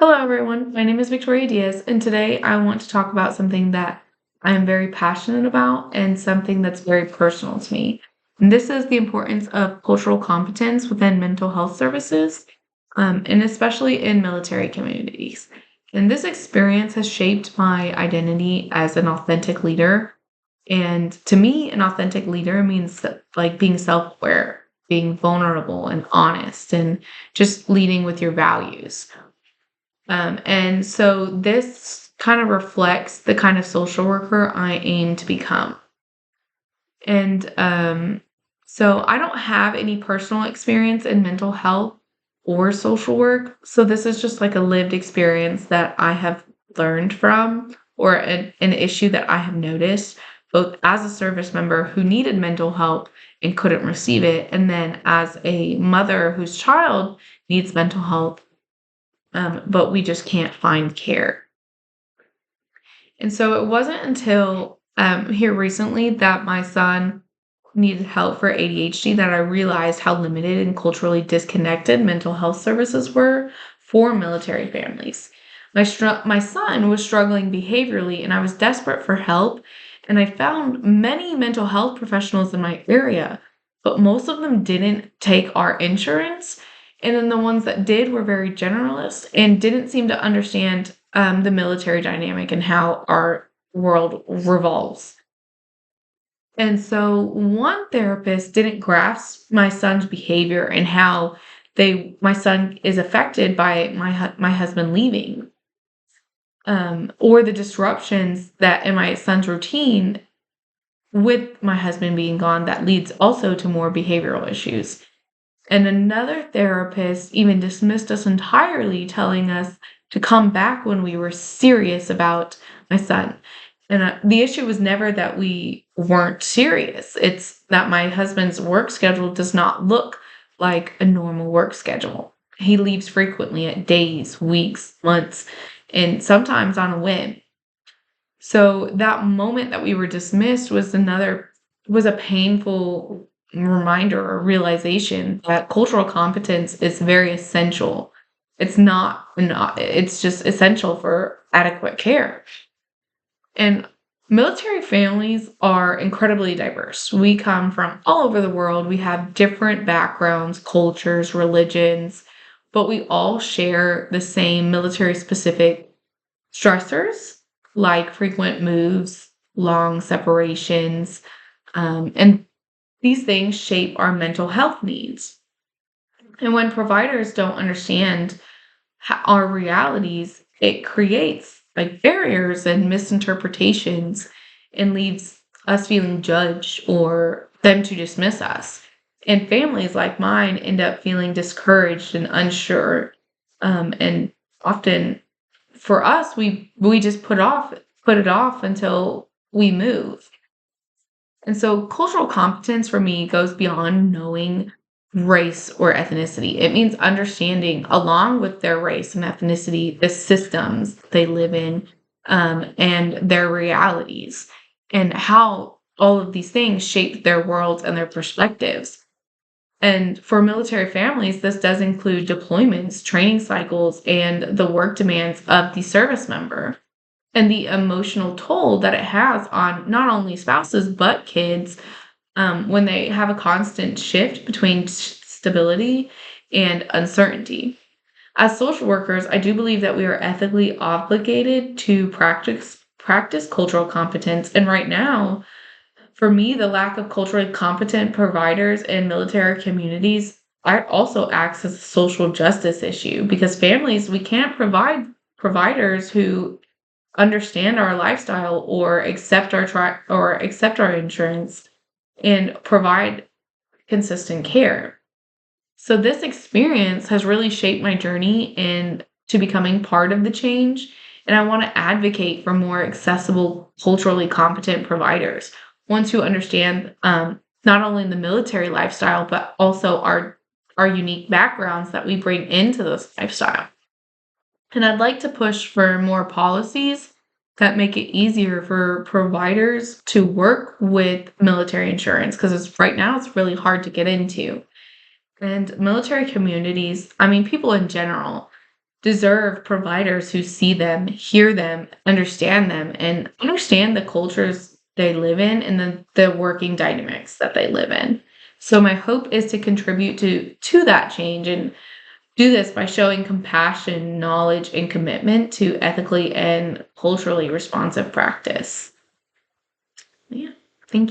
Hello, everyone. My name is Victoria Diaz, and today I want to talk about something that I am very passionate about and something that's very personal to me. And this is the importance of cultural competence within mental health services, and especially in military communities. And this experience has shaped my identity as an authentic leader. And to me, an authentic leader means that, like being self aware, being vulnerable and honest, and just leading with your values. And so this kind of reflects the kind of social worker I aim to become. And I don't have any personal experience in mental health or social work. So this is just like a lived experience that I have learned from, or an issue that I have noticed, both as a service member who needed mental help and couldn't receive it, and then as a mother whose child needs mental health, but we just can't find care. And so it wasn't until here recently that my son needed help for ADHD that I realized how limited and culturally disconnected mental health services were for military families. My son was struggling behaviorally, and I was desperate for help. And I found many mental health professionals in my area, but most of them didn't take our insurance. And then the ones that did were very generalist and didn't seem to understand the military dynamic and how our world revolves. And so one therapist didn't grasp my son's behavior and how they my son is affected by my husband leaving, or the disruptions that in my son's routine with my husband being gone that leads also to more behavioral issues. And another therapist even dismissed us entirely, telling us to come back when we were serious about my son. And the issue was never that we weren't serious. It's that my husband's work schedule does not look like a normal work schedule. He leaves frequently at days, weeks, months, and sometimes on a whim. So that moment that we were dismissed was a painful reminder or realization that cultural competence is very essential. It's just essential for adequate care. And military families are incredibly diverse. We come from all over the world. We have different backgrounds, cultures, religions, but we all share the same military specific stressors like frequent moves, long separations, and these things shape our mental health needs. And when providers don't understand our realities, it creates like barriers and misinterpretations and leaves us feeling judged or them to dismiss us. And families like mine end up feeling discouraged and unsure. And often for us, we just put it off until we move. And so cultural competence for me goes beyond knowing race or ethnicity. It means understanding, along with their race and ethnicity, the systems they live in, and their realities, and how all of these things shape their worlds and their perspectives. And for military families, this does include deployments, training cycles, and the work demands of the service member, and the emotional toll that it has on not only spouses but kids, when they have a constant shift between stability and uncertainty. As social workers, I do believe that we are ethically obligated to practice cultural competence. And right now, for me, the lack of culturally competent providers in military communities I also acts as a social justice issue, because families, we can't provide providers who understand our lifestyle or accept our insurance and provide consistent care. So this experience has really shaped my journey into becoming part of the change, and I want to advocate for more accessible, culturally competent providers, ones who understand not only the military lifestyle but also our unique backgrounds that we bring into this lifestyle. And I'd like to push for more policies that make it easier for providers to work with military insurance, because right now it's really hard to get into. And military communities, I mean, people in general, deserve providers who see them, hear them, and understand the cultures they live in and the working dynamics that they live in. So my hope is to contribute to that change and do this by showing compassion, knowledge, and commitment to ethically and culturally responsive practice. Yeah. Thank you.